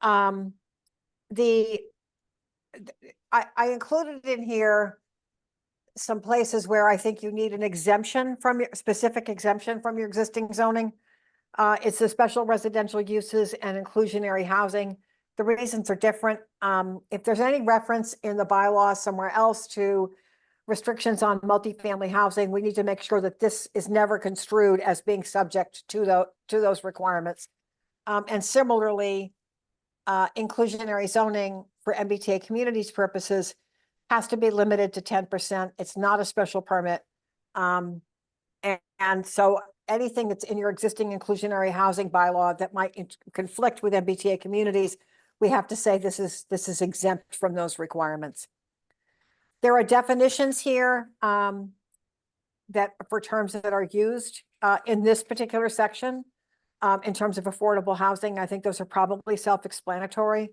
Um, I included in here some places where I think you need an exemption from your specific exemption from your existing zoning. It's the special residential uses and inclusionary housing. The reasons are different. If there's any reference in the bylaws somewhere else to restrictions on multifamily housing, we need to make sure that this is never construed as being subject to those requirements. And similarly, inclusionary zoning for MBTA communities purposes has to be limited to 10%. It's not a special permit. And so anything that's in your existing inclusionary housing bylaw that might conflict with MBTA communities, we have to say this is exempt from those requirements. There are definitions here that for terms that are used in this particular section in terms of affordable housing. I think those are probably self-explanatory.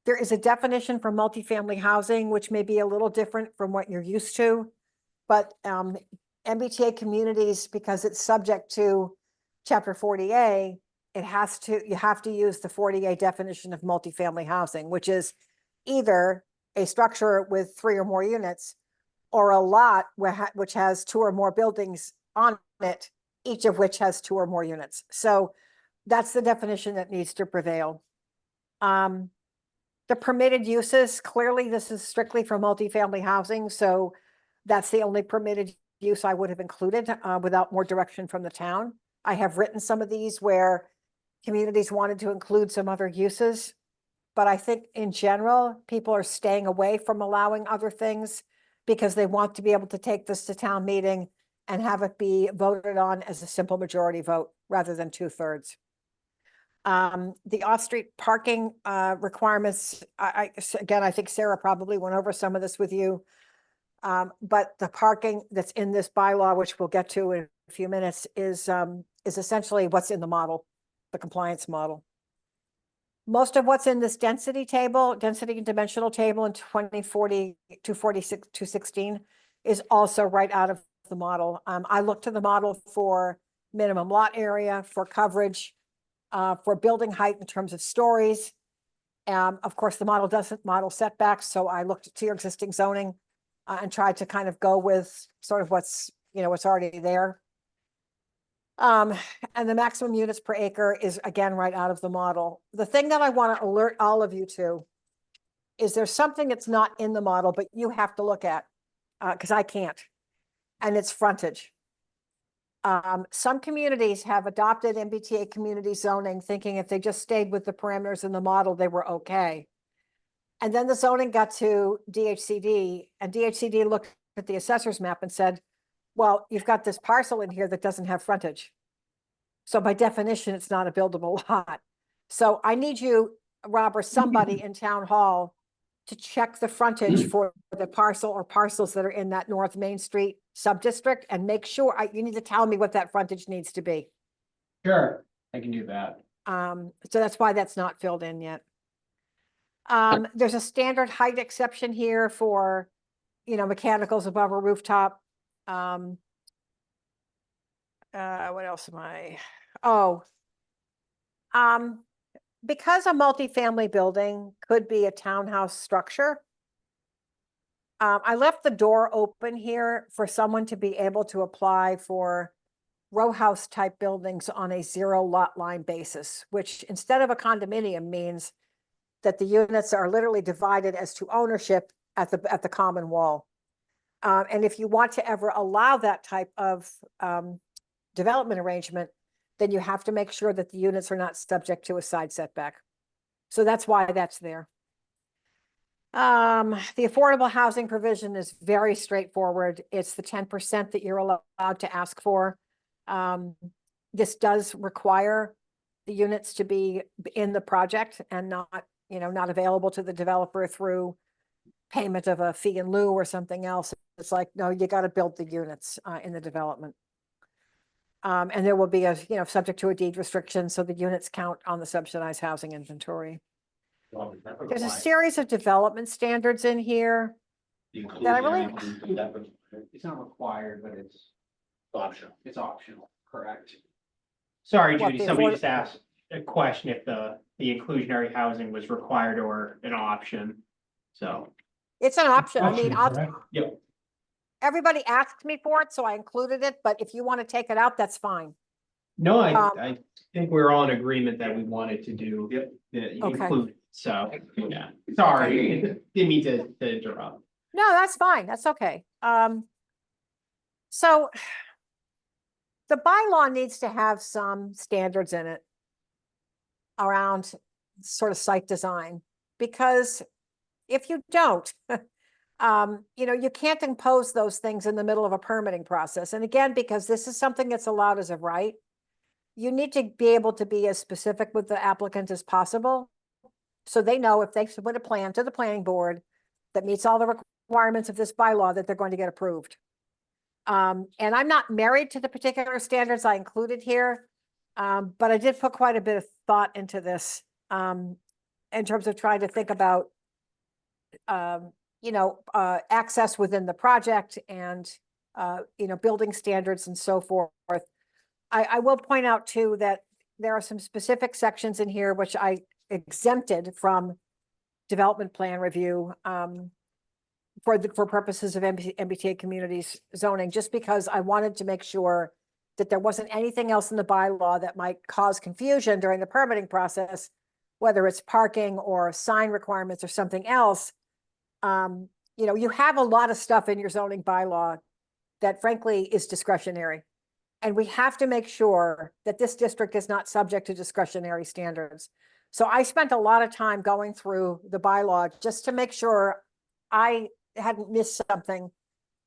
There is a definition for multifamily housing, which may be a little different from what you're used to, but MBTA communities, because it's subject to Chapter 40A, you have to use the 40A definition of multifamily housing, which is either a structure with 3 or more units or a lot which has 2 or more buildings on it, each of which has 2 or more units. So that's the definition that needs to prevail. The permitted uses, clearly this is strictly for multifamily housing, so that's the only permitted use I would have included without more direction from the town. I have written some of these where communities wanted to include some other uses, but I think in general, people are staying away from allowing other things because they want to be able to take this to town meeting and have it be voted on as a simple majority vote rather than 2/3. The off-street parking requirements, again, I think Sarah probably went over some of this with you. But the parking that's in this bylaw, which we'll get to in a few minutes, is essentially what's in the model, the compliance model. Most of what's in this density and dimensional table in 2040 216 is also right out of the model. I looked to the model for minimum lot area, for coverage, for building height in terms of stories. Of course, the model doesn't model setbacks, so I looked to your existing zoning and tried to kind of go with sort of what's already there. And the maximum units per acre is again right out of the model. The thing that I want to alert all of you to is there's something that's not in the model, but you have to look at because I can't, and it's frontage. Some communities have adopted MBTA community zoning thinking if they just stayed with the parameters in the model, they were okay. And then the zoning got to DHCD, and DHCD looked at the assessor's map and said, well, you've got this parcel in here that doesn't have frontage. So by definition, it's not a buildable lot. So I need you, Rob, or somebody in town hall to check the frontage for the parcel or parcels that are in that North Main Street sub-district and make sure, you need to tell me what that frontage needs to be. Sure, I can do that. So that's why that's not filled in yet. There's a standard height exception here for, mechanicals above a rooftop. What else am I? Because a multifamily building could be a townhouse structure, I left the door open here for someone to be able to apply for row house type buildings on a 0 lot line basis, which instead of a condominium means that the units are literally divided as to ownership at the common wall. And if you want to ever allow that type of development arrangement, then you have to make sure that the units are not subject to a side setback. So that's why that's there. The affordable housing provision is very straightforward. It's the 10% that you're allowed to ask for. This does require the units to be in the project and not available to the developer through payment of a fee in lieu or something else. It's like, no, you got to build the units in the development. And there will be subject to a deed restriction, so the units count on the subsidized housing inventory. There's a series of development standards in here that I really. It's not required, but it's optional. It's optional, correct. Sorry, Judy, somebody just asked a question if the inclusionary housing was required or an option. So, It's an option. I mean, yep. everybody asked me for it, so I included it, but if you want to take it out, that's fine. No, Um, I think we're all in agreement that we wanted to do the Okay. include, so, yeah, sorry, didn't mean to interrupt. No, that's fine. That's okay. So the bylaw needs to have some standards in it around sort of site design, because if you don't, you can't impose those things in the middle of a permitting process. And again, because this is something that's allowed as of right, you need to be able to be as specific with the applicant as possible. So they know if they submit a plan to the planning board that meets all the requirements of this bylaw, that they're going to get approved. And I'm not married to the particular standards I included here, but I did put quite a bit of thought into this in terms of trying to think about, access within the project and, building standards and so forth. I will point out too that there are some specific sections in here which I exempted from development plan review for purposes of MBTA communities zoning, just because I wanted to make sure that there wasn't anything else in the bylaw that might cause confusion during the permitting process, whether it's parking or sign requirements or something else. You have a lot of stuff in your zoning bylaw that frankly is discretionary. And we have to make sure that this district is not subject to discretionary standards. So I spent a lot of time going through the bylaw just to make sure I hadn't missed something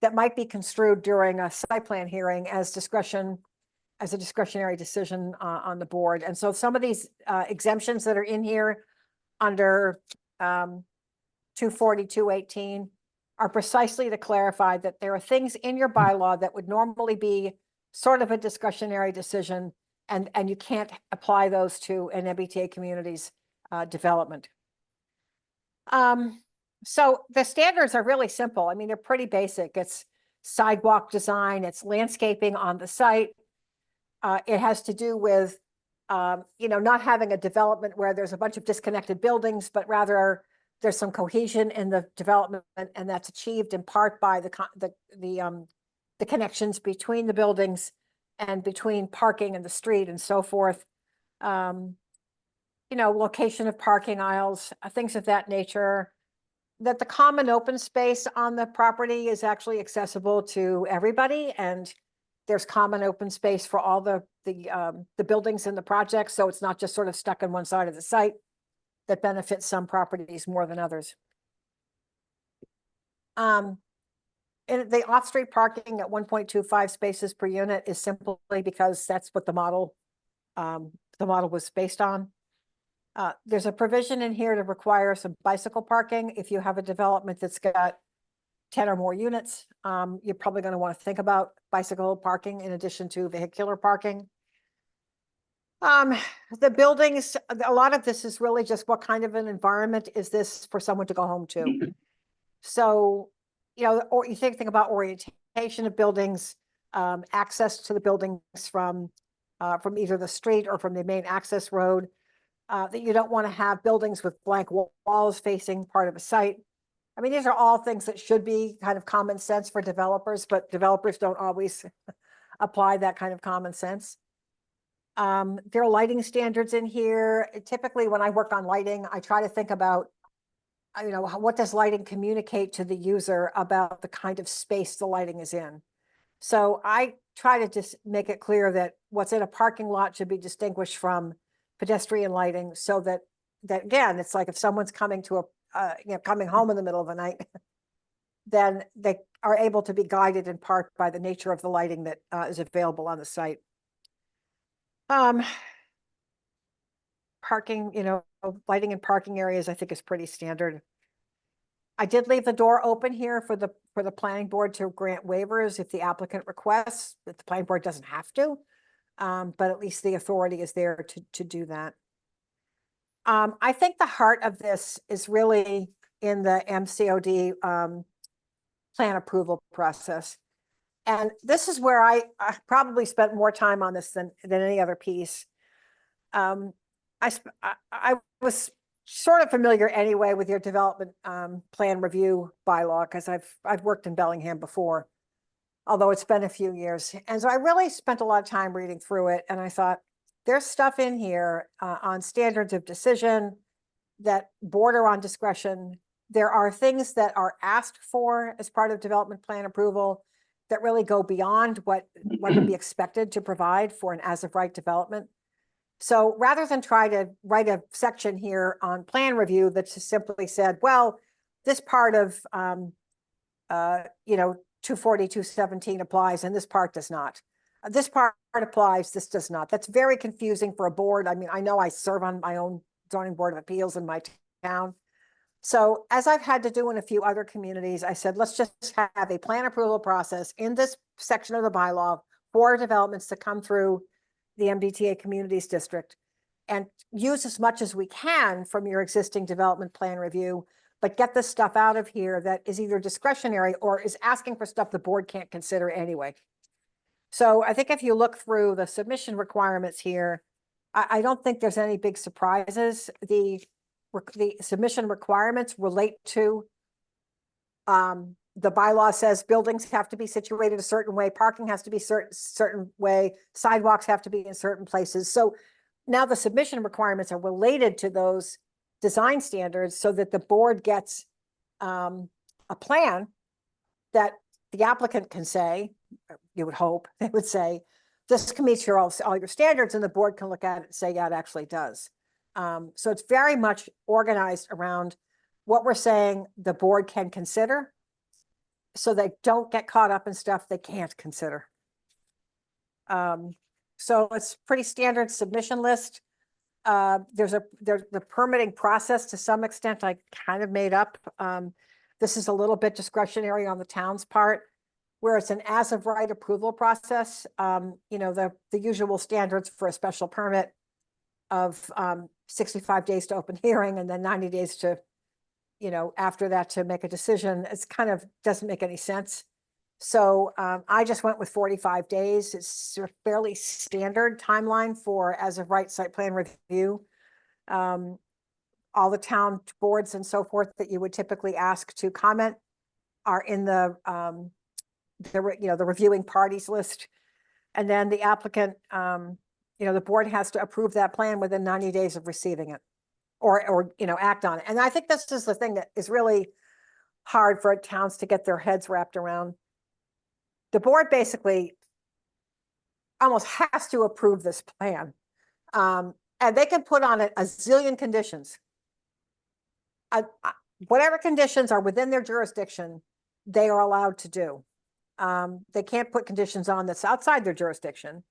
that might be construed during a site plan hearing as a discretionary decision on the board. And so some of these exemptions that are in here under 240, 218 are precisely to clarify that there are things in your bylaw that would normally be sort of a discretionary decision, and you can't apply those to an MBTA community's development. So the standards are really simple. I mean, they're pretty basic. It's sidewalk design, it's landscaping on the site. It has to do with, not having a development where there's a bunch of disconnected buildings, but rather there's some cohesion in the development, and that's achieved in part by the connections between the buildings and between parking and the street and so forth. Location of parking aisles, things of that nature. That the common open space on the property is actually accessible to everybody, and there's common open space for all the buildings in the project, so it's not just sort of stuck on one side of the site that benefits some properties more than others. And the off-street parking at 1.25 spaces per unit is simply because that's what the model was based on. There's a provision in here to require some bicycle parking. If you have a development that's got 10 or more units, you're probably going to want to think about bicycle parking in addition to vehicular parking. The buildings, a lot of this is really just what kind of an environment is this for someone to go home to? So, or you think about orientation of buildings, access to the buildings from either the street or from the main access road. That you don't want to have buildings with blank walls facing part of a site. I mean, these are all things that should be kind of common sense for developers, but developers don't always apply that kind of common sense. There are lighting standards in here. Typically, when I work on lighting, I try to think about, what does lighting communicate to the user about the kind of space the lighting is in? So I try to just make it clear that what's in a parking lot should be distinguished from pedestrian lighting, so that again, it's like if someone's coming to coming home in the middle of the night, then they are able to be guided in part by the nature of the lighting that is available on the site. Parking, lighting in parking areas, I think is pretty standard. I did leave the door open here for the planning board to grant waivers if the applicant requests, but the planning board doesn't have to. But at least the authority is there to do that. I think the heart of this is really in the MCOD plan approval process. And this is where I probably spent more time on this than any other piece. I was sort of familiar anyway with your development plan review bylaw, because I've worked in Bellingham before, although it's been a few years. And so I really spent a lot of time reading through it, and I thought, there's stuff in here on standards of decision that border on discretion. There are things that are asked for as part of development plan approval that really go beyond what would be expected to provide for an as-of-right development. So rather than try to write a section here on plan review that just simply said, well, this part of, 240, 217 applies and this part does not. This part applies, this does not. That's very confusing for a board. I mean, I know I serve on my own zoning board of appeals in my town. So as I've had to do in a few other communities, I said, let's just have a plan approval process in this section of the bylaw for developments to come through the MBTA Communities District, and use as much as we can from your existing development plan review, but get the stuff out of here that is either discretionary or is asking for stuff the board can't consider anyway. So I think if you look through the submission requirements here, I don't think there's any big surprises. The submission requirements relate to the bylaw says buildings have to be situated a certain way, parking has to be certain way, sidewalks have to be in certain places. So now the submission requirements are related to those design standards so that the board gets a plan that the applicant can say, you would hope, they would say, this can meet all your standards, and the board can look at it and say, yeah, it actually does. So it's very much organized around what we're saying the board can consider, so they don't get caught up in stuff they can't consider. So it's pretty standard submission list. There's the permitting process to some extent I kind of made up. This is a little bit discretionary on the town's part, where it's an as of right approval process. The usual standards for a special permit of 65 days to open hearing and then 90 days to, after that to make a decision. It's kind of doesn't make any sense. So I just went with 45 days. It's a fairly standard timeline for as of right site plan review. All the town boards and so forth that you would typically ask to comment are in the reviewing parties list. And then the applicant, the board has to approve that plan within 90 days of receiving it or act on it. And I think this is the thing that is really hard for towns to get their heads wrapped around. The board basically almost has to approve this plan. And they can put on it a zillion conditions. Whatever conditions are within their jurisdiction, they are allowed to do. They can't put conditions on that's outside their jurisdiction,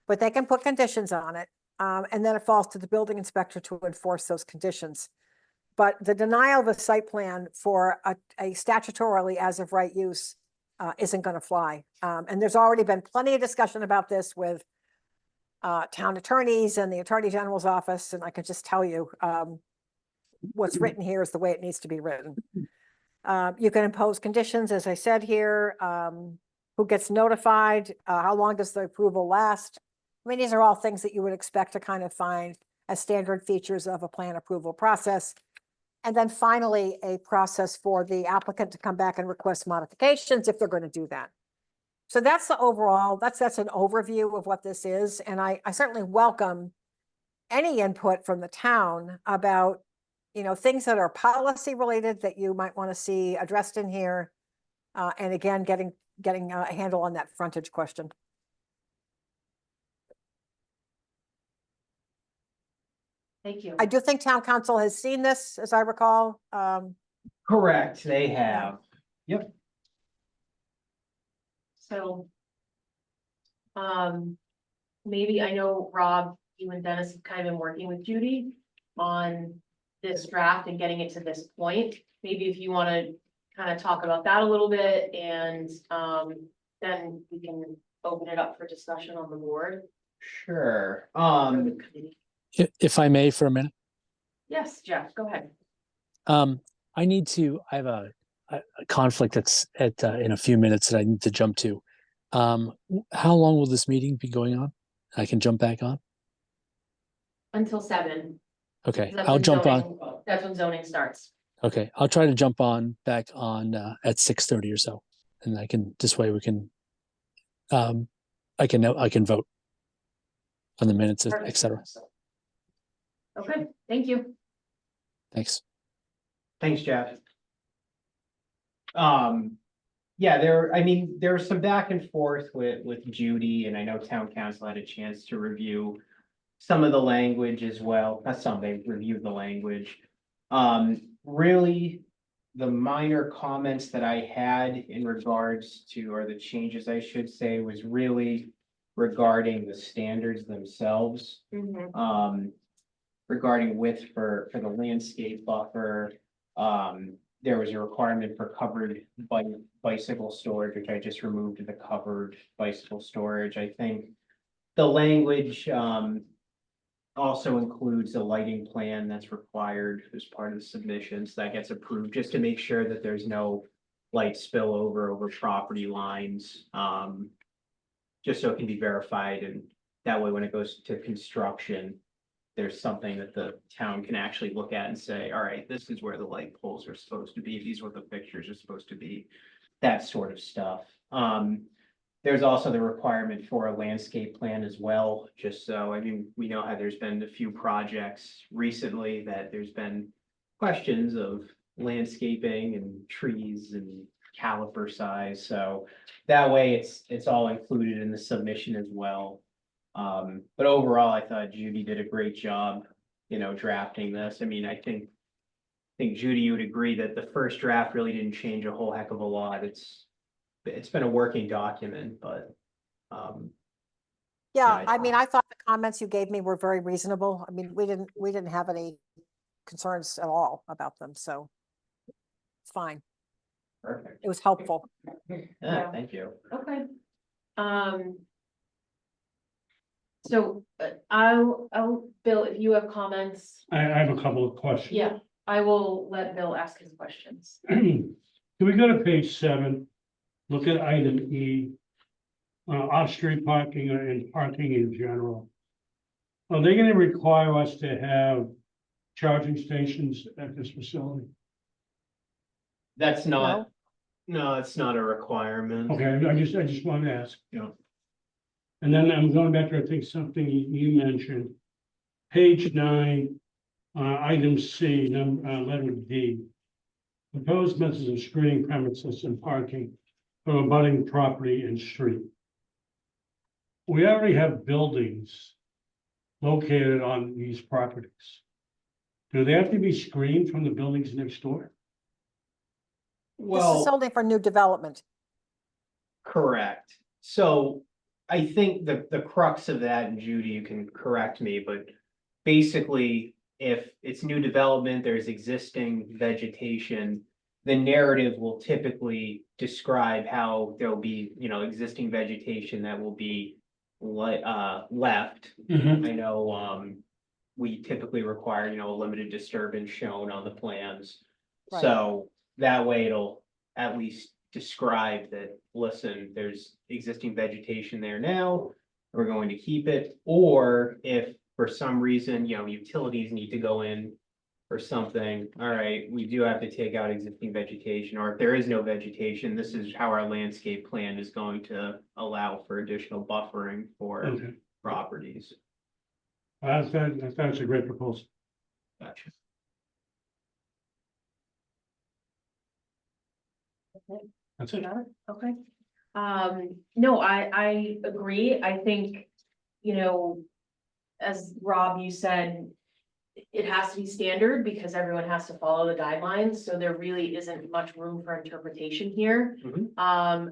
but they can put conditions on it. And then it falls to the building inspector to enforce those conditions. But the denial of a site plan for a statutorily as of right use isn't going to fly. And there's already been plenty of discussion about this with town attorneys and the Attorney General's office. And I can just tell you, what's written here is the way it needs to be written. You can impose conditions, as I said here, who gets notified, how long does the approval last? I mean, these are all things that you would expect to kind of find as standard features of a plan approval process. And then finally, a process for the applicant to come back and request modifications if they're going to do that. So that's the overall, that's an overview of what this is. And I certainly welcome any input from the town about, things that are policy related that you might want to see addressed in here. And again, getting a handle on that frontage question. Thank you. I do think town council has seen this, as I recall. Correct, they have. Yep. So, maybe I know, Rob, you and Dennis have kind of been working with Judy on this draft and getting it to this point. Maybe if you want to kind of talk about that a little bit, and then we can open it up for discussion on the board. Sure. or the committee. If I may for a minute, Yes, Jeff, go ahead. I have a conflict that's in a few minutes that I need to jump to. How long will this meeting be going on? I can jump back on. Until 7. Okay, 'cause that's I'll when jump on. zoning- That's when zoning starts. Okay, I'll try to jump on back on at 6:30 or so, and I can this way we can I can vote on the minutes, Perfect. etc. Okay, thank you. Thanks. Thanks, Jeff. Yeah, I mean, there's some back and forth with Judy, and I know town council had a chance to review some of the language as well. Not some, they reviewed the language. Really, the minor comments that I had in regards to, or the changes I should say, was really regarding the standards themselves. Regarding width for the landscape buffer. There was a requirement for covered bicycle storage, which I just removed the covered bicycle storage. I think the language also includes a lighting plan that's required as part of the submissions that gets approved, just to make sure that there's no light spillover over property lines. Just so it can be verified, and that way when it goes to construction, there's something that the town can actually look at and say, all right, this is where the light poles are supposed to be, these are what the fixtures are supposed to be, that sort of stuff. There's also the requirement for a landscape plan as well, just so, I mean, we know how there's been a few projects recently that there's been questions of landscaping and trees and caliper size, so that way it's all included in the submission as well. But overall, I thought Judy did a great job, drafting this. I mean, I think Judy, you would agree that the first draft really didn't change a whole heck of a lot. It's been a working document, but, Yeah, Yeah, I mean, I thought the comments you gave me were very reasonable. I mean, we didn't have any concerns at all about them, so it's fine. perfect. It was helpful. Yeah, thank you. Okay. So Bill, if you have comments, I have a couple of questions. yeah, I will let Bill ask his questions. Can we go to page 7? Look at item E. Off-street parking and parking in general. Are they gonna require us to have charging stations at this facility? That's not, no, it's not a requirement. Okay, I just wanted to ask. Yeah. And then I'm going back to, I think, something you mentioned. Page 9, item C, letter D. Proposed methods of screening premises and parking for abutting property and street. We already have buildings located on these properties. Do they have to be screened from the buildings next door? This is Well, only for new development. correct. So I think the crux of that, and Judy, you can correct me, but basically, if it's new development, there's existing vegetation, the narrative will typically describe how there'll be, existing vegetation that will be left. I know, we typically require, a limited disturbance shown on the plans. Right. So that way it'll at least describe that, listen, there's existing vegetation there now, we're going to keep it. Or if for some reason, utilities need to go in or something, all right, we do have to take out existing vegetation, or if there is no vegetation, this is how our landscape plan is going to allow for additional buffering for Okay, properties. I thought it's a great proposal. Gotcha. That's it. Got it? Okay. No, I agree. I think, as Rob, you said, it has to be standard because everyone has to follow the guidelines, so there really isn't much room for interpretation here. Mhm.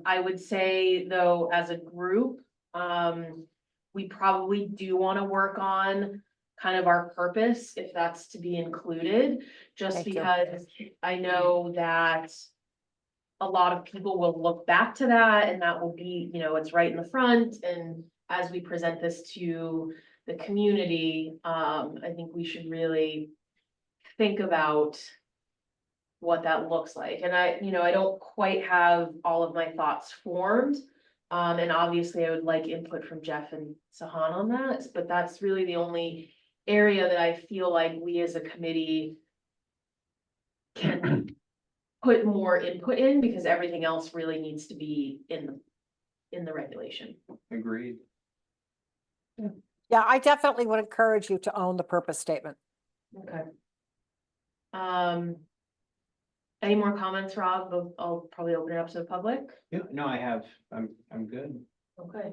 I would say, though, as a group, we probably do want to work on kind of our purpose, if that's to be included, just Thank you. because I know that a lot of people will look back to that, and that will be, it's right in the front, and as we present this to the community, I think we should really think about what that looks like. And I don't quite have all of my thoughts formed. And obviously I would like input from Jeff and Sahan on that, but that's really the only area that I feel like we as a committee can put more input in, because everything else really needs to be in the regulation. Agreed. Yeah, I definitely would encourage you to own the purpose statement. Okay. Any more comments, Rob? I'll probably open it up to the public. Yeah, no, I have, I'm good. Okay,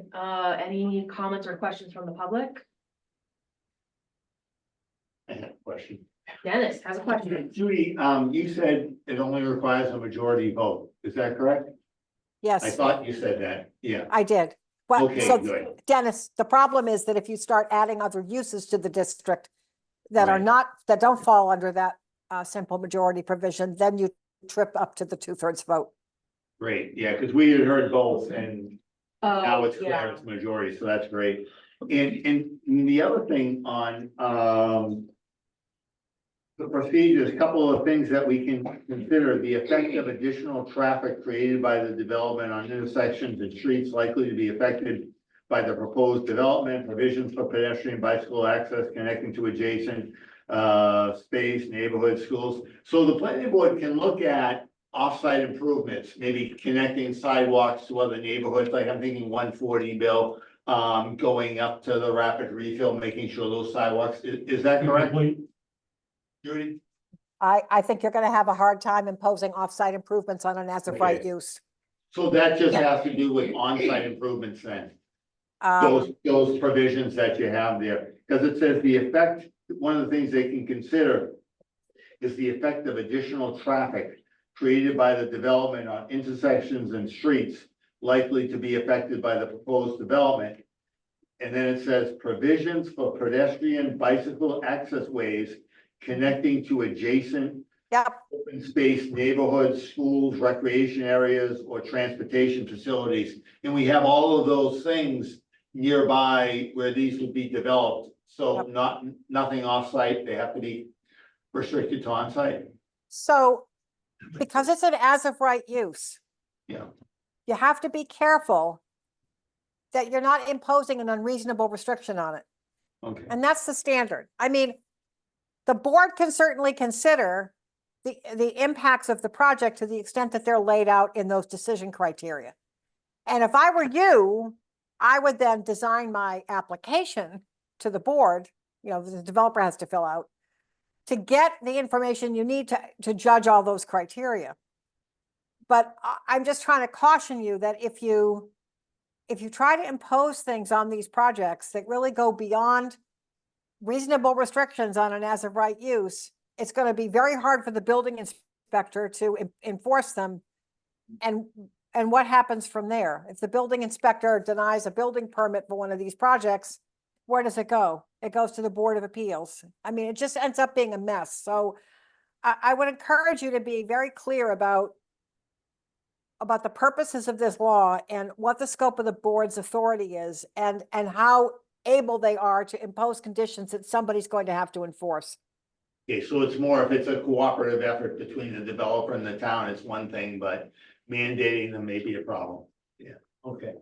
any comments or questions from the public? I have a question. Dennis has a question. Judy, you said it only requires a majority vote. Is that correct? I Yes, thought you said that. Yeah. I did. Well, Okay, so good. Dennis, the problem is that if you start adding other uses to the district that are Right. not, that don't fall under that simple majority provision, then you trip up to the 2/3 vote. Great. Yeah, because we had heard both and now it's clear Yeah. it's majority, so that's great. And the other thing on, the procedures, a couple of things that we can consider, the effect of additional traffic created by the development on intersections and streets likely to be affected by the proposed development, provisions for pedestrian bicycle access connecting to adjacent space, neighborhood, schools. So the planning board can look at off-site improvements, maybe connecting sidewalks to other neighborhoods, like I'm thinking 140, Bill, going up to the rapid refill, making sure those sidewalks, is that correct, Complete. Judy? I think you're gonna have a hard time imposing off-site improvements on an as-of-right Okay. use. So that just has to do with on-site improvements then, Um, those provisions that you have there, because it says the effect, one of the things they can consider is the effect of additional traffic created by the development on intersections and streets likely to be affected by the proposed development. And then it says provisions for pedestrian bicycle access ways connecting to adjacent Yep, open space neighborhoods, schools, recreation areas, or transportation facilities. And we have all of those things nearby where these would be developed. So Yep. nothing off-site, they have to be restricted to on-site. so because it's an as-of-right use, Yeah, you have to be careful that you're not imposing an unreasonable restriction on it. okay. And that's the standard. I mean, the board can certainly consider the impacts of the project to the extent that they're laid out in those decision criteria. And if I were you, I would then design my application to the board, the developer has to fill out, to get the information you need to judge all those criteria. But I'm just trying to caution you that if you try to impose things on these projects that really go beyond reasonable restrictions on an as-of-right use, it's going to be very hard for the building inspector to enforce them. And what happens from there? If the building inspector denies a building permit for one of these projects, where does it go? It goes to the Board of Appeals. I mean, it just ends up being a mess. So I would encourage you to be very clear about the purposes of this law and what the scope of the board's authority is and how able they are to impose conditions that somebody's going to have to enforce. Okay, so it's more if it's a cooperative effort between the developer and the town, it's one thing, but mandating them may be a problem. Yeah, okay.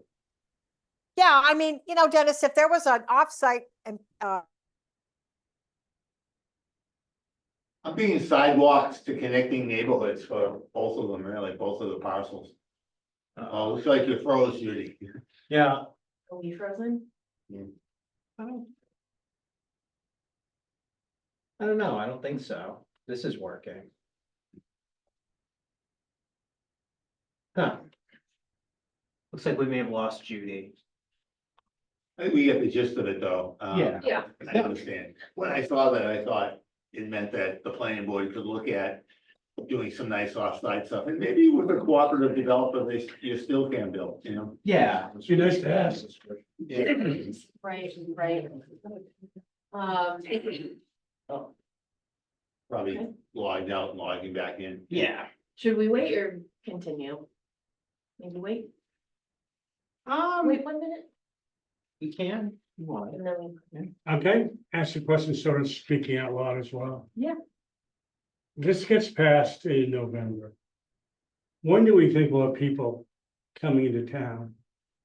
Yeah, I mean, Dennis, if there was an offsite and I'm being sidewalks to connecting neighborhoods for both of them, really, both of the parcels. Oh, looks like you froze, Judy. Yeah. Are we frozen? I don't know, I don't think so. This is working. Huh. Looks like we may have lost Judy. I think we get the gist of it, though. Yeah. Yeah. I understand. When I saw that, I thought it meant that the planning board could look at doing some nice offsite stuff, and maybe with a cooperative developer, you still can build, Yeah. Be nice to ask. Yeah. Right, right. Oh, Probably Okay. logged out and logging back in. yeah. Should we wait or continue? Maybe wait, wait 1 minute We can. You want it. and then Okay, ask the question, sort of speaking out loud as well. Yeah. This gets passed in November. When do we think we'll have people coming into town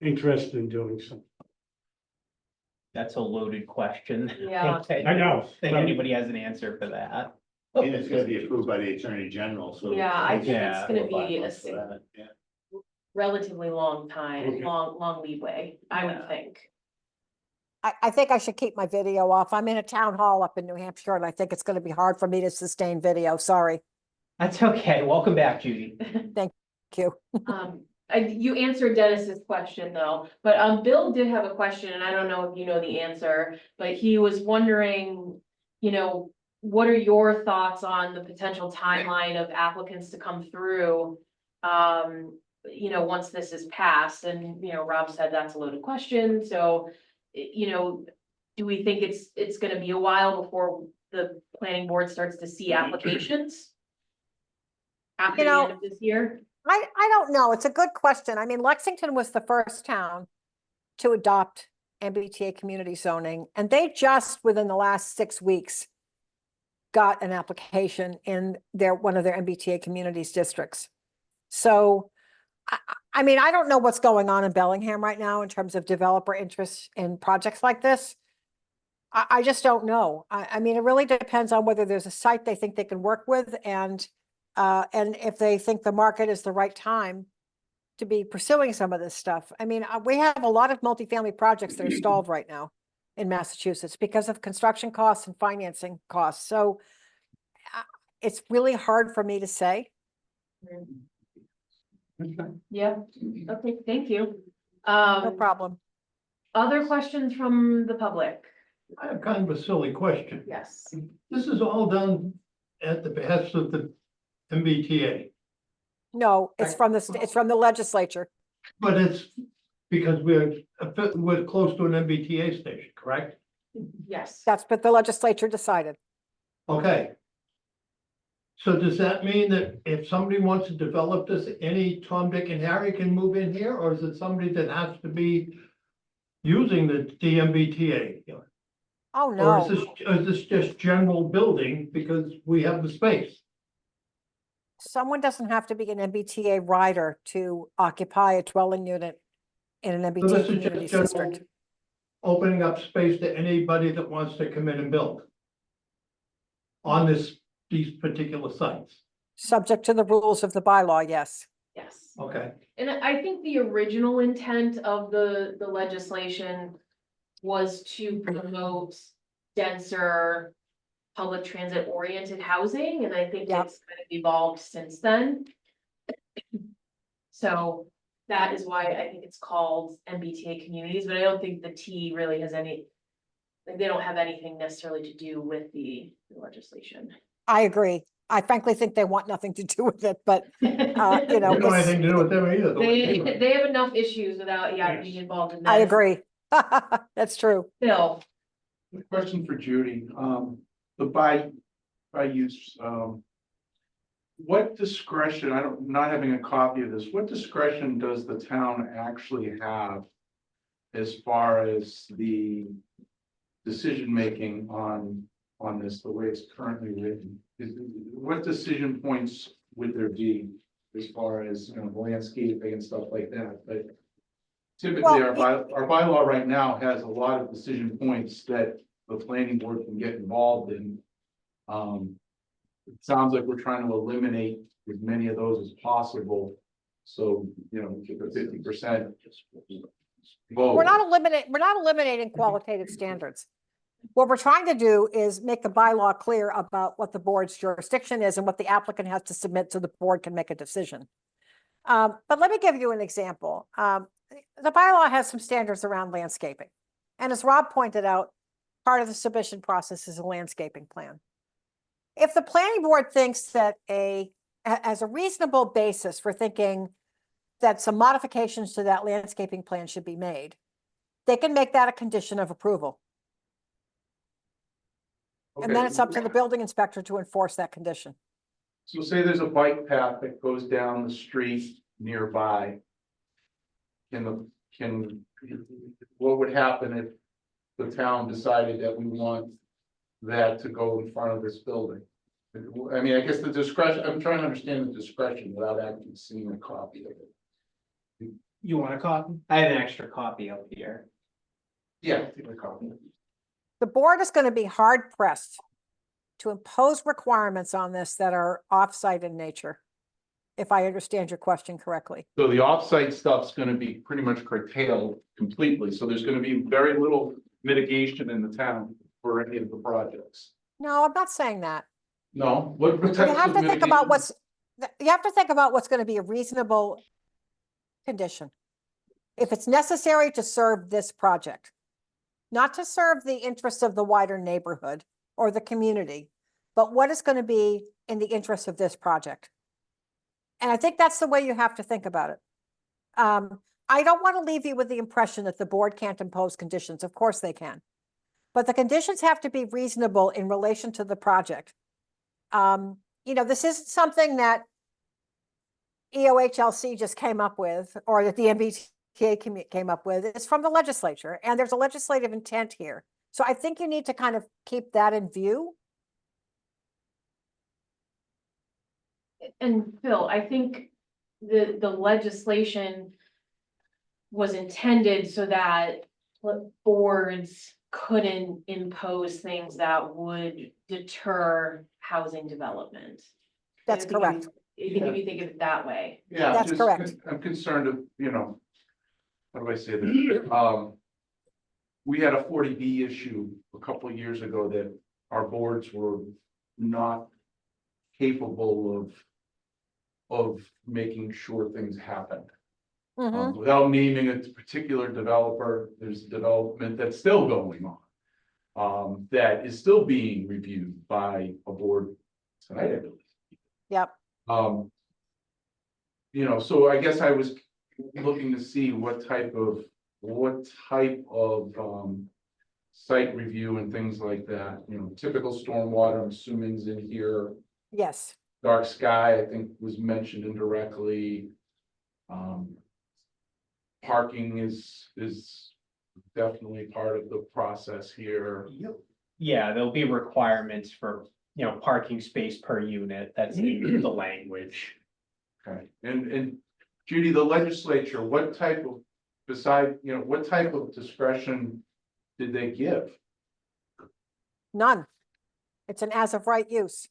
interested in doing something? That's a loaded question. Yeah. I know. Think anybody has an answer for that? And it's gonna be approved by the Attorney General, so. Yeah, I think Yeah. it's gonna be 4 or 5 a months for that, yeah. relatively long time, Okay. long leeway, I would Yeah. think. I think I should keep my video off. I'm in a town hall up in New Hampshire and I think it's gonna be hard for me to sustain video. Sorry. That's okay. Welcome back, Judy. Thank you. You answered Dennis's question though, but, Bill did have a question, and I don't know if you know the answer, but he was wondering, you know, what are your thoughts on the potential timeline of applicants to come through? You know, once this is passed, and, you know, Rob said that's a loaded question, so, you know, do we think it's gonna be a while before the planning board starts to see applications? After You the know, end of this year? I don't know. It's a good question. I mean, Lexington was the first town to adopt MBTA community zoning, and they just within the last 6 weeks got an application in one of their MBTA communities districts. So, I mean, I don't know what's going on in Bellingham right now in terms of developer interest in projects like this. I just don't know. I mean, it really depends on whether there's a site they think they can work with and if they think the market is the right time to be pursuing some of this stuff. I mean, we have a lot of multifamily projects that are stalled right now in Massachusetts because of construction costs and financing costs. So it's really hard for me to say. Yeah, okay, thank you. No problem. Other questions from the public? I have kind of a silly question. Yes. This is all done at the behest of the MBTA, No, it's from it's from the legislature. but it's because we're close to an MBTA station, correct? Yes. That's what the legislature decided. Okay. So does that mean that if somebody wants to develop this, any Tom, Dick and Harry can move in here, or is it somebody that has to be using the MBTA? Oh, Or is no. this just general building because we have the space? Someone doesn't have to be an MBTA rider to occupy a dwelling unit in an So MBTA this is community just district. general opening up space to anybody that wants to come in and build on these particular sites. Subject to the rules of the bylaw, yes. Yes. Okay, And I think the original intent of the legislation was to promote denser public transit oriented housing, and I think Yep. it's kind of evolved since then. So that is why I think it's called MBTA communities, but I don't think the T really has any, like, they don't have anything necessarily to do with the legislation. I agree. I frankly think they want nothing to do with it, but you know, they don't have it's- anything to do with them either. They have enough issues without, being involved in that. I agree. That's true. Bill, Question for Judy, the by use, what discretion, not having a copy of this, what discretion does the town actually have as far as the decision-making on this, the way it's currently written? What decision points would there be as far as, landscaping and stuff like that? But typically, our bylaw right now has a lot of decision points that the planning board can get involved in. It sounds like we're trying to eliminate as many of those as possible. So, get the 50% vote. We're not eliminating qualitative standards. What we're trying to do is make the bylaw clear about what the board's jurisdiction is and what the applicant has to submit so the board can make a decision. But let me give you an example. The bylaw has some standards around landscaping. And as Rob pointed out, part of the submission process is a landscaping plan. If the planning board thinks that as a reasonable basis for thinking that some modifications to that landscaping plan should be made, they can make that a condition of approval. And then it's up to the building inspector to enforce that condition. So say there's a bike path that goes down the street nearby. What would happen if the town decided that we want that to go in front of this building? I mean, I guess the discretion, I'm trying to understand the discretion without actually seeing a copy of it. You want a copy? I have an extra copy up here. Yeah. I think I caught it. The board is going to be hard pressed to impose requirements on this that are offsite in nature, if I understand your question correctly. So the offsite stuff's gonna be pretty much curtailed completely, so there's gonna be very little mitigation in the town for any of the projects. No, I'm not saying that. No, what You types have of to think about mitigation? you have to think about what's going to be a reasonable condition. If it's necessary to serve this project, not to serve the interests of the wider neighborhood or the community, but what is going to be in the interest of this project. And I think that's the way you have to think about it. I don't want to leave you with the impression that the board can't impose conditions. Of course they can. But the conditions have to be reasonable in relation to the project. This isn't something that EOHLC just came up with, or that the MBTA came up with. It's from the legislature, and there's a legislative intent here. So I think you need to kind of keep that in view. And Phil, I think the legislation was intended so that boards couldn't impose things that would deter housing development. That's correct. If you think of it that way. Yeah, That's just correct. I'm concerned of, how do I say this? We had a 40B issue a couple of years ago that our boards were not capable of making sure things happened. Mhm. Without naming a particular developer, there's development that's still going on. That is still being reviewed by a board tonight, I believe. Yep. So I guess I was looking to see what type of site review and things like that, typical stormwater, I'm assuming is in here. Yes. Dark sky, I think was mentioned indirectly. Parking is definitely part of the process here. Yeah, there'll be requirements for, parking space per unit. That's in the language. Okay, and Judy, the legislature, what type of discretion did they give? None. It's an as of right use.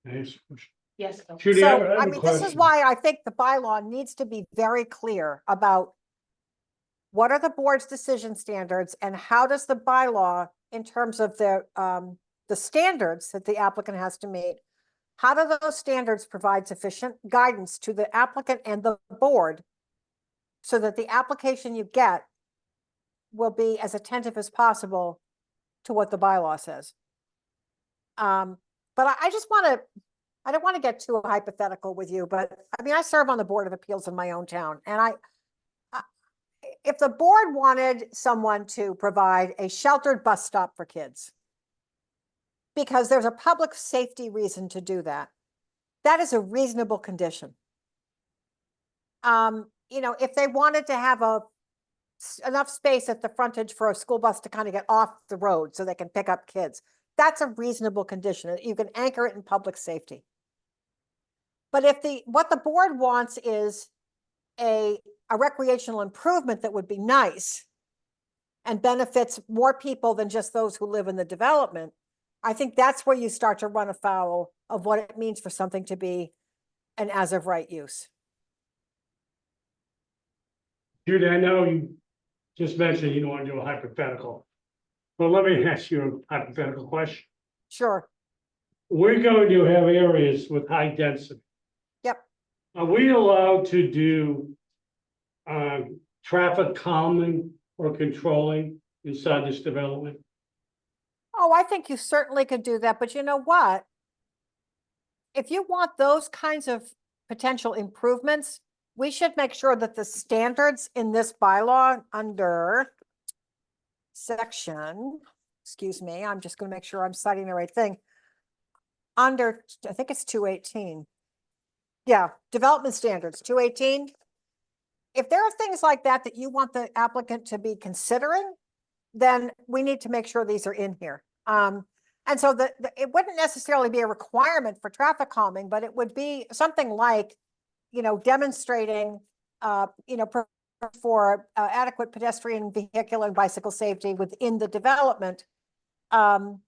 Yes, Phil. Judy, So, have a I mean, this is question. why I think the bylaw needs to be very clear about what are the board's decision standards and how does the bylaw, in terms of the standards that the applicant has to meet, how do those standards provide sufficient guidance to the applicant and the board so that the application you get will be as attentive as possible to what the bylaw says? But I just want to, I don't want to get too hypothetical with you, but I mean, I serve on the Board of Appeals in my own town, and if the board wanted someone to provide a sheltered bus stop for kids, because there's a public safety reason to do that, that is a reasonable condition. If they wanted to have enough space at the frontage for a school bus to kind of get off the road so they can pick up kids, that's a reasonable condition. You can anchor it in public safety. But if what the board wants is a recreational improvement that would be nice and benefits more people than just those who live in the development, I think that's where you start to run afoul of what it means for something to be an as of right use. Judy, I know you just mentioned you don't want to do a hypothetical. Well, let me ask you a hypothetical question. Sure. We're going to have areas with high density. Yep. Are we allowed to do traffic calming or controlling inside this development? Oh, I think you certainly could do that, but you know what? If you want those kinds of potential improvements, we should make sure that the standards in this bylaw under section, excuse me, I'm just going to make sure I'm citing the right thing. Under, I think it's 218. Yeah, development standards, 218. If there are things like that that you want the applicant to be considering, then we need to make sure these are in here. And so it wouldn't necessarily be a requirement for traffic calming, but it would be something like, demonstrating for adequate pedestrian, vehicular, and bicycle safety within the development. Um,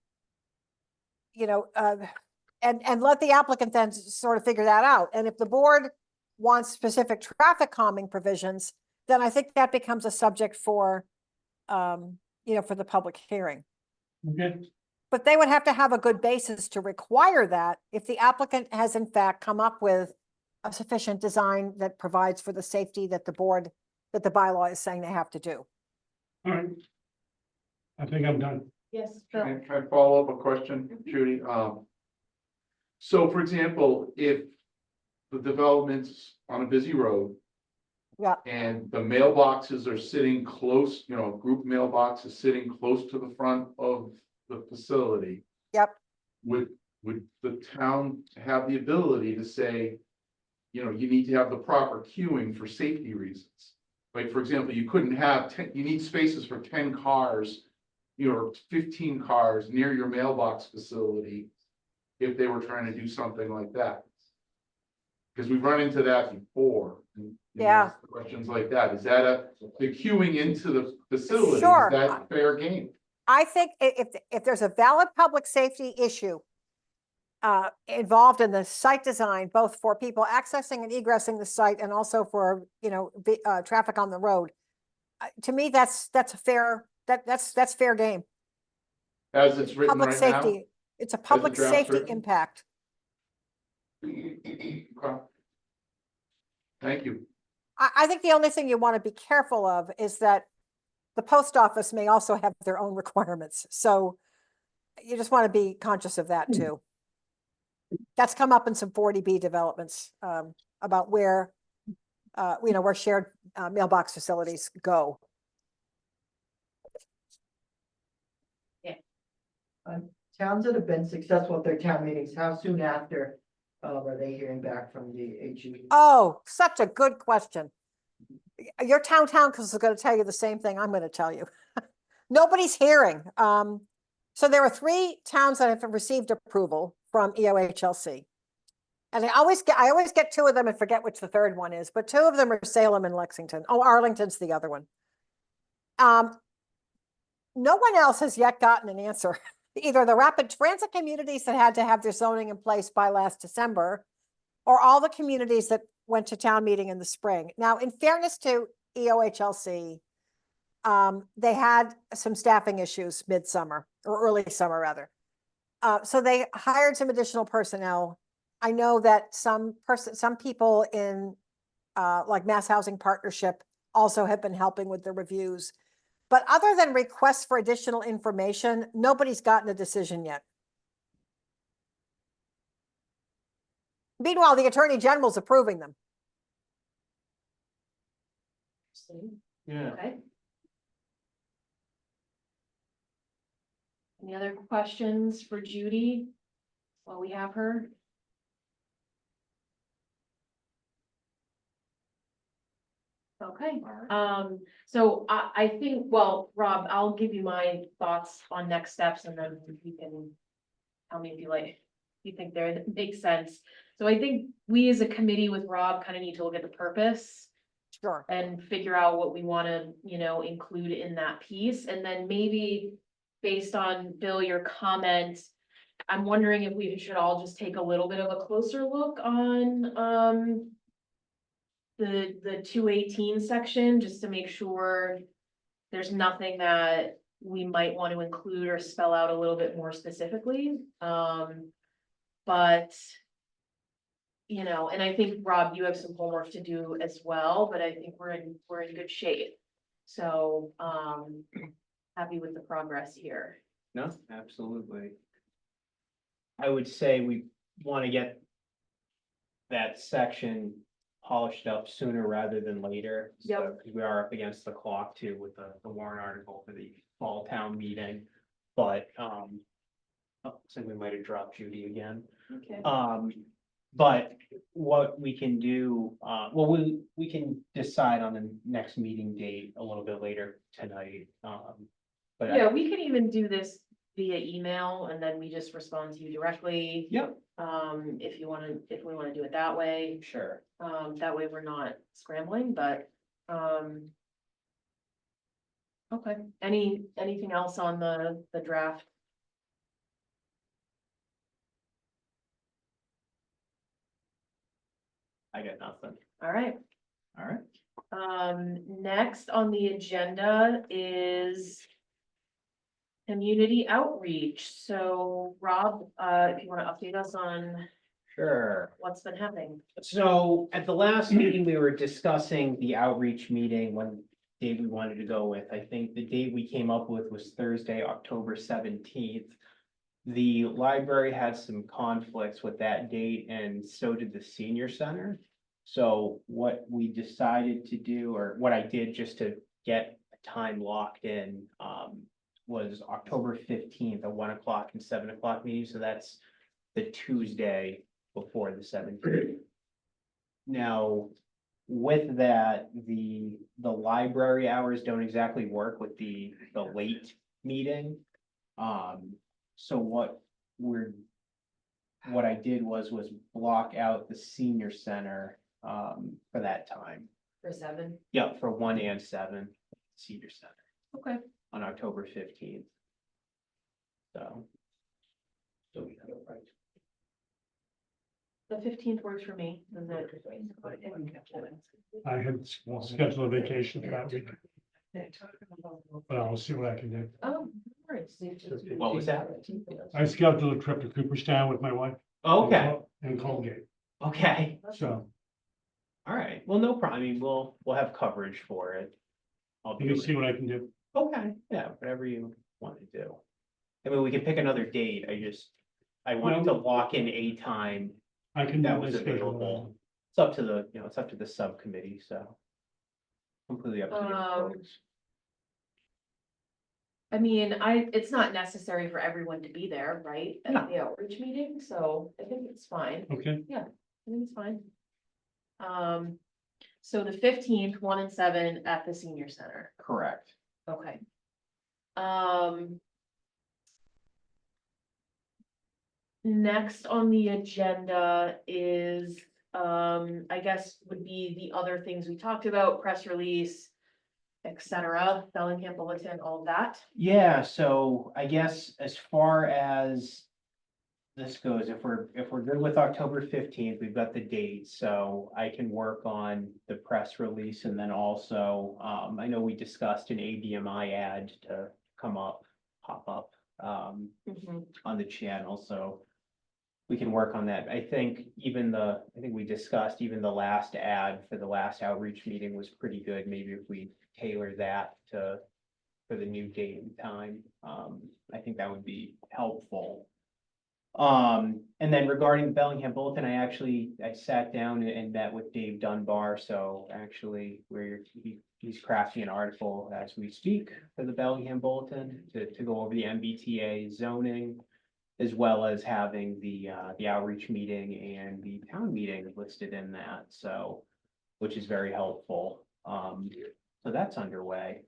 and let the applicant then sort of figure that out. And if the board wants specific traffic calming provisions, then I think that becomes a subject for, for the public hearing. Okay, But they would have to have a good basis to require that if the applicant has in fact come up with a sufficient design that provides for the safety that the bylaw is saying they have to do. all right. I think I'm done. Yes, Phil. Can I follow up a question, Judy? So for example, if the development's on a busy road. Yeah. And the mailboxes are sitting close, group mailbox is sitting close to the front of the facility. Yep. Would the town have the ability to say, you need to have the proper queuing for safety reasons? Like, for example, you couldn't have you need spaces for 10 cars, or 15 cars near your mailbox facility if they were trying to do something like that. Because we've run into that before. And, Yeah. questions like that. Is that the queuing into the facility, Sure. is that fair game? I think if there's a valid public safety issue involved in the site design, both for people accessing and egressing the site and also for, traffic on the road, to me, that's a fair, that's fair game. As it's written Public right now? safety, it's a public draft's safety written? impact. Okay. Thank you. I think the only thing you want to be careful of is that the post office may also have their own requirements. So you just want to be conscious of that too. That's come up in some 40B developments about where, where shared mailbox facilities go. Towns that have been successful at their town meetings, how soon after are they hearing back from the AG? Oh, such a good question. Your town council is going to tell you the same thing I'm going to tell you. Nobody's hearing. So there are 3 towns that have received approval from EOHLC. And I always get 2 of them and forget which the third one is, but 2 of them are Salem and Lexington. Oh, Arlington's the other one. No one else has yet gotten an answer. Either the rapid transit communities that had to have their zoning in place by last December, or all the communities that went to town meeting in the spring. Now, in fairness to EOHLC, they had some staffing issues midsummer or early summer rather. So they hired some additional personnel. I know that some people in like Mass Housing Partnership also have been helping with the reviews. But other than requests for additional information, nobody's gotten a decision yet. Meanwhile, the Attorney General's approving them. Yeah. Okay. Any other questions for Judy while we have her? Okay, so I think, well, Rob, I'll give you my thoughts on next steps and then you can tell me if you think there makes sense. So I think we as a committee with Rob kind of need to look at the purpose. Sure. And figure out what we want to, include in that piece. And then maybe based on Bill, your comment, I'm wondering if we should all just take a little bit of a closer look on, the 218 section, just to make sure there's nothing that we might want to include or spell out a little bit more specifically. But and I think Rob, you have some homework to do as well, but I think we're in good shape. So, happy with the progress here. No, absolutely. I would say we want to get that section polished up sooner rather than later. Yep. Because we are up against the clock too with the warrant article for the fall town meeting. But, so we might have dropped Judy again. Okay. But what we can do, we can decide on the next meeting date a little bit later tonight. But Yeah, we can even do this via email and then we just respond to you directly. Yep, If we wanna do it that way, sure. that way we're not scrambling, but, okay, anything else on the draft? I got nothing. All right. All right. Next on the agenda is community outreach. So Rob, if you want to update us on Sure. what's been happening. So at the last meeting, we were discussing the outreach meeting, when date we wanted to go with. I think the date we came up with was Thursday, October 17th. The library had some conflicts with that date and so did the senior center. So what we decided to do, or what I did just to get a time locked in, was October 15th, a 1 o'clock and 7 o'clock meeting. So that's the Tuesday before the 17th. Now, with that, the library hours don't exactly work with the late meeting. So what I did was block out the senior center for that time. For 7? Yeah, for 1 and 7, senior center Okay. on October 15th. So. So we got it right. The 15th works for me. And the- I had scheduled a vacation for that week, but I'll see what I can do. Oh, no worries. What was that? I scheduled a trip to Cooperstown with my wife. Okay, And Colgate, okay. so All right. Well, no problem. I mean, we'll have coverage for it. I'll let be me around. see what I can do. Okay, yeah, whatever you want to do. I mean, we can pick another date. I wanted to lock in a time I can. that do was my schedule. available. It's up to it's up to the subcommittee, so. Completely up to you folks. I mean, it's not necessary for everyone to be there, right? At No. the outreach meeting, so I think it's fine. Okay, I think it's fine. So the 15th, 1 and 7 at the senior center. Correct. Okay. Next on the agenda is, I guess would be the other things we talked about, press release, et cetera, Bellingham Bulletin, all of that. Yeah, so I guess as far as this goes, if we're good with October 15th, we've got the date, so I can work on the press release and then also, I know we discussed an ADMI ad to pop up, on the channel, so we can work on that. I think we discussed even the last ad for the last outreach meeting was pretty good. Maybe if we tailor that for the new date and time, I think that would be helpful. And then regarding the Bellingham Bulletin, I sat down and met with Dave Dunbar, so actually he's crafting an article as we speak for the Bellingham Bulletin to go over the MBTA zoning, as well as having the outreach meeting and the town meeting listed in that, so, which is very helpful. So that's underway.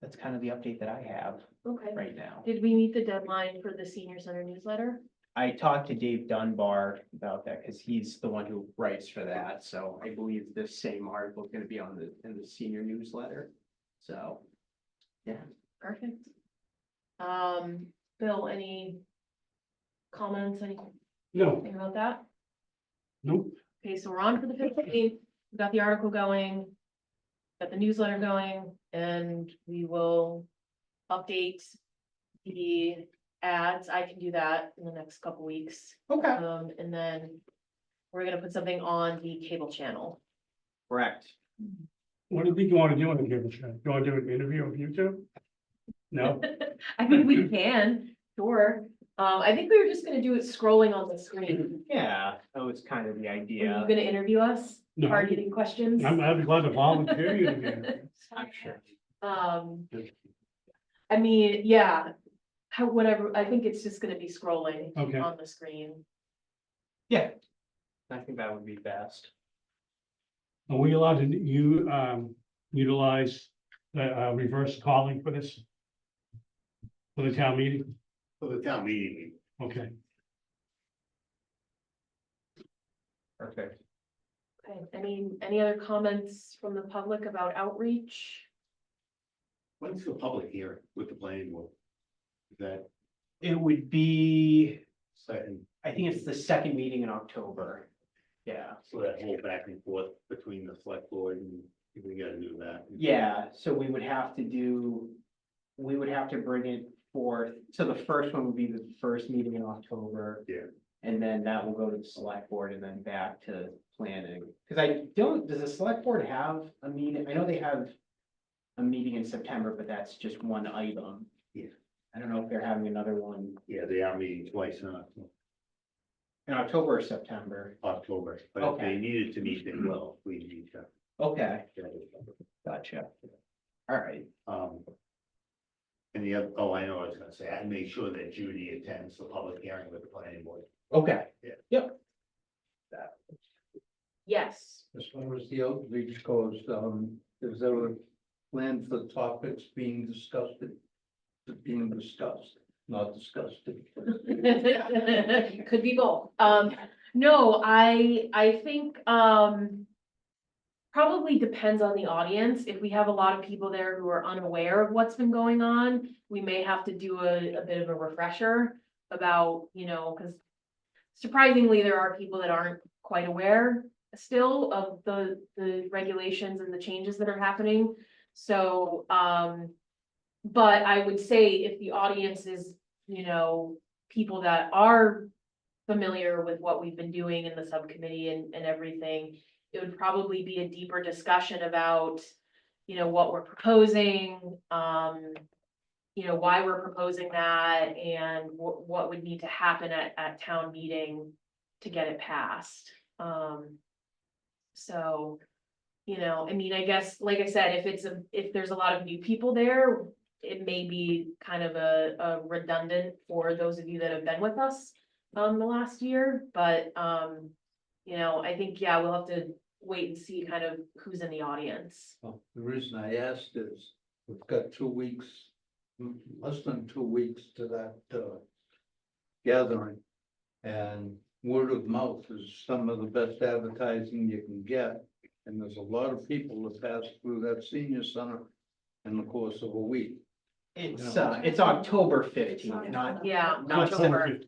That's kind of the update that I have Okay. right now. Did we meet the deadline for the senior center newsletter? I talked to Dave Dunbar about that because he's the one who writes for that, so I believe this same article is gonna be in the senior newsletter, so. Yeah. Perfect. Bill, any comments, anything no, about that? nope, Okay, so we're on for the 15th, we got the article going, got the newsletter going, and we will update the ads. I can do that in the next couple weeks. Okay. And then we're gonna put something on the cable channel. Correct. what do you think you want to do on the cable show? You want to do an interview with YouTube? No, I mean, we can, sure. I think we were just gonna do it scrolling on the screen. Yeah, that was kind of the Are you idea. gonna interview us? No. Hard hitting questions? I'd be glad to volunteer you to do it. I'm sure. I mean, yeah, whatever, I think it's just gonna be scrolling Okay. on the screen. Yeah, I think that would be best. Are we allowed to utilize reverse calling for this? For the town meeting? For the town meeting. Okay. Perfect. Okay, any other comments from the public about outreach? When's the public hearing with the planning board? Is that It would be, second, I think it's the second meeting in October. Yeah. so that whole back and forth between the select board and we gotta do that? Yeah, so we would have to bring it forth. So the first one would be the first meeting in October. Yeah. And then that will go to the select board and then back to planning. Cause does the select board have a meeting? I know they have a meeting in September, but that's just one item. Yeah. I don't know if they're having another one Yeah, they are meeting twice in October or September. October, but if Okay. they needed to meet, they will, we need to. Okay, gotcha. All right. And the other, oh, I know what I was gonna say, I made sure that Judy attends the public hearing with the planning board. Okay. Yeah. Yep. Yes, As far as the outreach goes, is there a plan for topics being discussed, not discussed? could be both. No, I think, probably depends on the audience. If we have a lot of people there who are unaware of what's been going on, we may have to do a bit of a refresher about, because surprisingly, there are people that aren't quite aware still of the regulations and the changes that are happening. So, but I would say if the audience is, people that are familiar with what we've been doing in the subcommittee and everything, it would probably be a deeper discussion about, what we're proposing, why we're proposing that and what would need to happen at town meeting to get it passed. So, I guess, like I said, if there's a lot of new people there, it may be kind of a redundant for those of you that have been with us the last year, but I think, yeah, we'll have to wait and see kind of who's in the audience. Well, the reason I asked is, we've got 2 weeks, less than 2 weeks to that, gathering. And word of mouth is some of the best advertising you can get. And there's a lot of people that pass through that senior center in the course of a week. It's October 15th, not, Yeah, not October.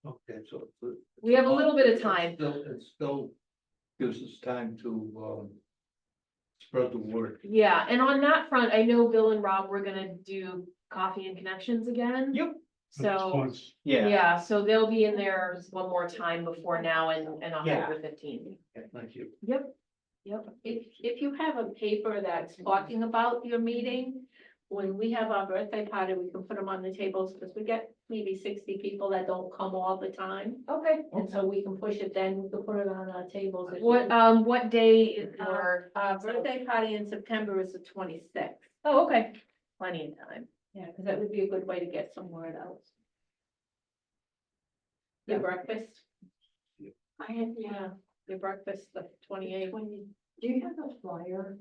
Okay, so. We have a little bit of time. It still gives us time to, spread the word. Yeah, and on that front, I know Bill and Rob were gonna do coffee and connections again. Yep. So, Once. yeah. yeah, so they'll be in there one more time before now and October 15th. Thank you. Yep. If you have a paper that's talking about your meeting, when we have our birthday party, we can put them on the tables, because we get maybe 60 people that don't come all the time. Okay. And so we can push it, then we can put it on our tables. What day is your? Our birthday party in September is the 26th. Oh, okay, plenty of time. Yeah, because that would be a good way to get some word out. Your breakfast? I have, yeah, your breakfast, the 28th. Do you have a flyer,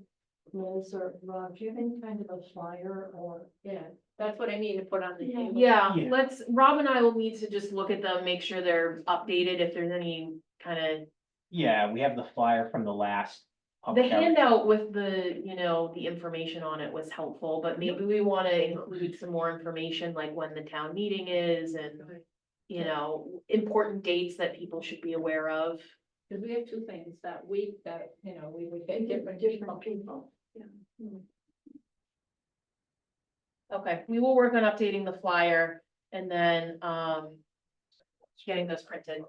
Liz or Rob? Do you have any kind of a flyer or? Yeah, that's what I need to put on the table. Yeah, Yeah. Rob and I will need to just look at them, make sure they're updated, if there's any kind of. Yeah, we have the flyer from the last. The public out- handout with the information on it was helpful, but maybe we want to include some more information, like when the town meeting is and, important dates that people should be aware of. Because we have two things that week that, we would get different people. Yeah. Okay, we will work on updating the flyer and then, getting those printed.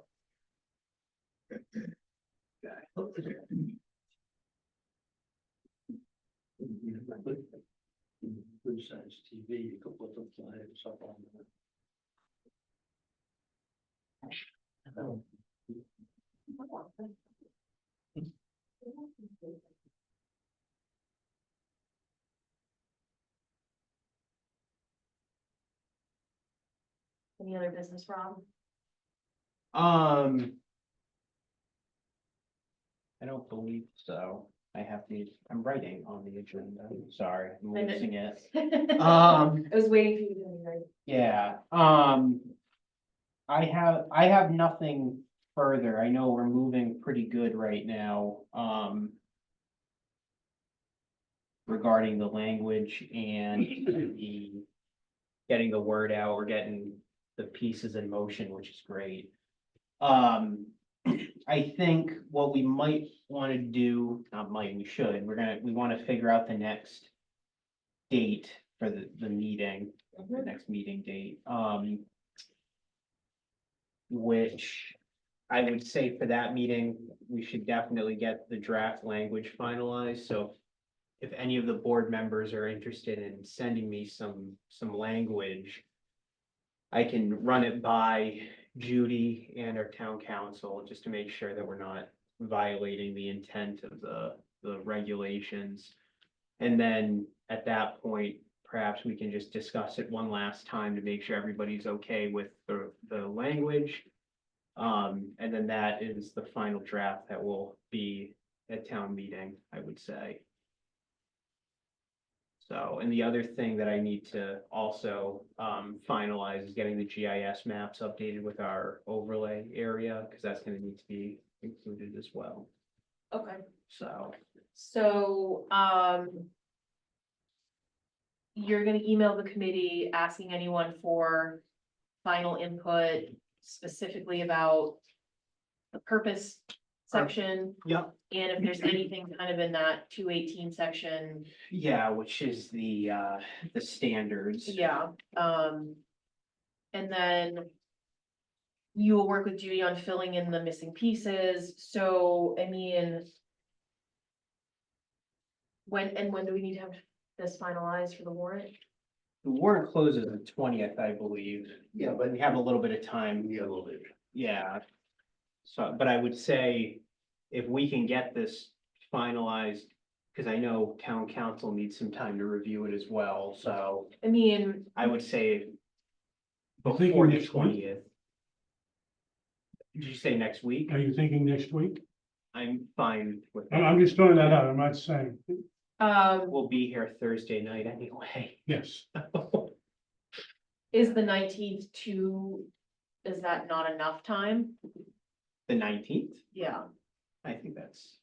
Good size TV, you could put the flyers up on that. Any other business, Rob? I don't believe so. I'm writing on the agenda, sorry, I'm I know. losing it. I Um, was waiting for you to be ready. yeah, I have nothing further. I know we're moving pretty good right now, regarding the language and the getting the word out, we're getting the pieces in motion, which is great. I think what we might want to do, not might, we should, we want to figure out the next date for the meeting, the next meeting date, which I would say for that meeting, we should definitely get the draft language finalized, so if any of the board members are interested in sending me some language, I can run it by Judy and our town council, just to make sure that we're not violating the intent of the regulations. And then at that point, perhaps we can just discuss it one last time to make sure everybody's okay with the language. And then that is the final draft that will be at town meeting, I would say. So, and the other thing that I need to also finalize is getting the GIS maps updated with our overlay area, because that's gonna need to be included as well, Okay, so. so, you're gonna email the committee asking anyone for final input specifically about the purpose section, Yep. and if there's anything kind of in that 218 section, Yeah, which is the standards. yeah, and then you will work with Judy on filling in the missing pieces, so, I mean, when do we need to have this finalized for the warrant? The warrant closes the 20th, I believe. Yeah, but We have a little bit of time. we got a little bit. Yeah. So, but I would say if we can get this finalized, because I know town council needs some time to review it as well, so I mean, I would say You thinking before the next week? 20th. Did you say next week? Are you thinking next week? I'm fine with I'm that. just throwing that out, I'm not saying, We'll be here Thursday night anyway. yes. is the 19th is that not enough time? The 19th? Yeah, I think that's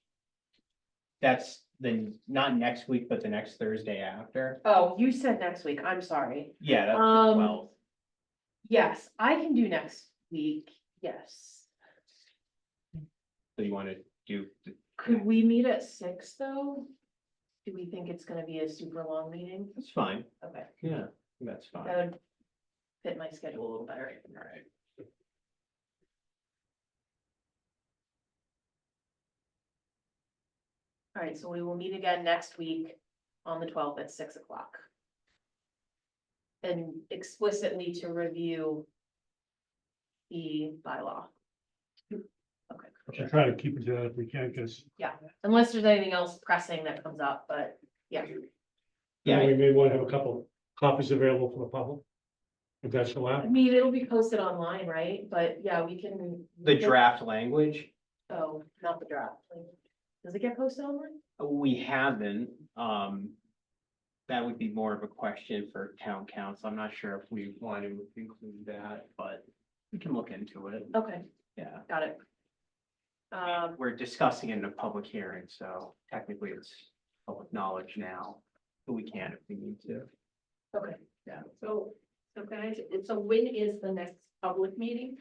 not next week, but the next Thursday after. oh, you said next week, I'm sorry. Yeah, that's the Um, 12th. Yes, I can do next week, yes. So you want to do, Could we meet at 6 though? Do we think it's gonna be a super long meeting? that's fine. Okay, Yeah, that's fine. that would fit my schedule a little better. All right. All right, so we will meet again next week on the 12th at 6 o'clock. And explicitly to review the bylaw. I'll try to keep it to that if we can, because Unless there's anything else pressing that comes up, but yeah, Yeah, we may want to have a couple copies available for the public. If that's I allowed. mean, it'll be posted online, right? But yeah, we can. the draft language, Oh, not the draft. Does it get posted online? we haven't, that would be more of a question for town council. I'm not sure if we want to include that, but we can look into it. Okay, Yeah. got it. We're discussing it in a public hearing, so technically it's public knowledge now, but we can if we need to. Okay, So can I, so when is the next public meeting?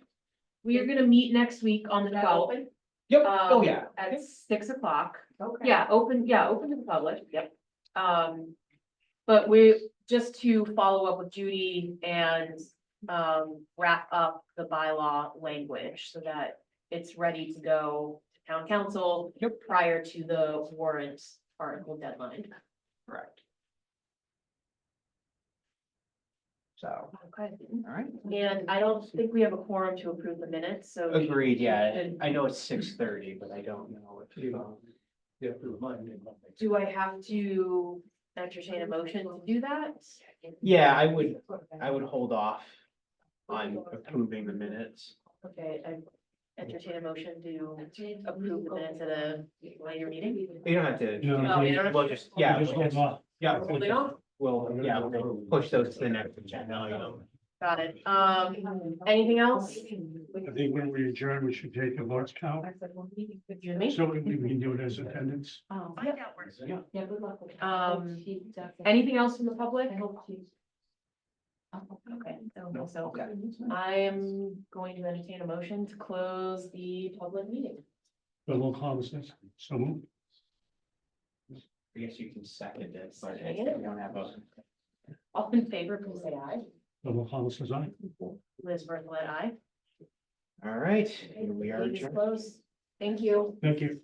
we are gonna meet next week on the Is that 12th. open? Yep, oh yeah. At 6 o'clock. Okay. Yeah, open to the public, yep. But we, just to follow up with Judy and, wrap up the bylaw language so that it's ready to go to town council. Yep. Prior to the warrant article deadline. Correct. So, Okay. all right. And I don't think we have a quorum to approve the minutes, so. Agreed, yeah. Good. I know it's 6:30, but I don't know if you have to remind me. Do I have to entertain a motion to do that? Yeah, I would hold off on approving the minutes. Okay, entertain a motion to approve the minutes of the later meeting. You don't have to. You know, Oh, you don't have We'll just, yeah, Just hold off. yeah, Holding on? we'll push those to the next agenda item. Got it. Anything else? I think when we adjourn, we should take a voice count, Jimmy? so we can do it as attendance. Oh, Yeah. Yeah. yeah, good luck with that. Anything else from the public? I hope she's. Okay, so I am going to entertain a motion to close the public meeting. The roll call says, so moved. I guess you can second it, but Second if it. you don't have a. All in favor, please say aye. The roll call says aye. Liz Bartlett, aye. All right, and we are Meeting is adjourned. closed. Thank you. Thank you.